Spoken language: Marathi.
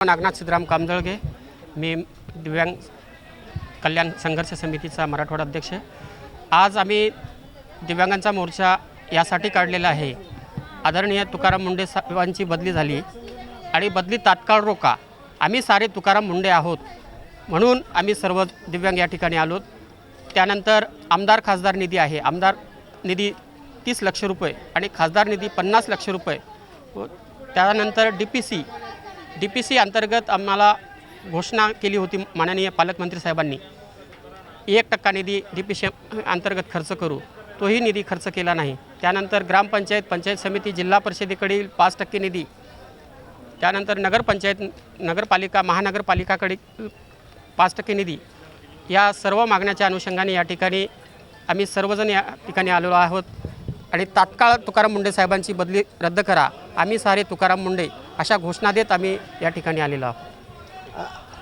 नागनाथ सिद्धराम कामजळगे, मी दिव्यांग कल्याण संघर्ष समितीचा मराठवाडा अध्यक्ष. आज आम्ही दिव्यांगांचा मोर्चा यासाठी काढलेला आहे. आदरणीय तुकाराम मुंडे साहेबांची बदली झाली आणि बदली तात्काळ रोका. आम्ही सारे तुकाराम मुंडे आहोत म्हणून आम्ही सर्व दिव्यांग या ठिकाणी आलो. त्यानंतर आमदार खासदार निधी आहे. आमदार निधी 30 लाख रुपये आणि खासदार निधी 50 लाख रुपये. त्यानंतर डीपीसी अंतर्गत आम्हाला घोषणा केली होती माननीय पालकमंत्री साहेबांनी 1% निधी डीपीसी अंतर्गत खर्च करू. तोही निधी खर्च केला नाही. त्यानंतर ग्रामपंचायत, पंचायत समिती, जिल्हा परिषदेकडील 5% निधी, त्यानंतर नगरपंचायत, नगरपालिका, महानगरपालिकाकडील 5% निधी, या सर्व मागण्याच्या अनुषंगाने या ठिकाणी आम्ही सर्वजण या ठिकाणी आलेलो आहोत. आणि तात्काळ तुकाराम मुंडे साहेबांची बदली रद्द करा. आम्ही सारे तुकाराम मुंडे अशा घोषणा देत आम्ही या ठिकाणी आलेलो आहोत.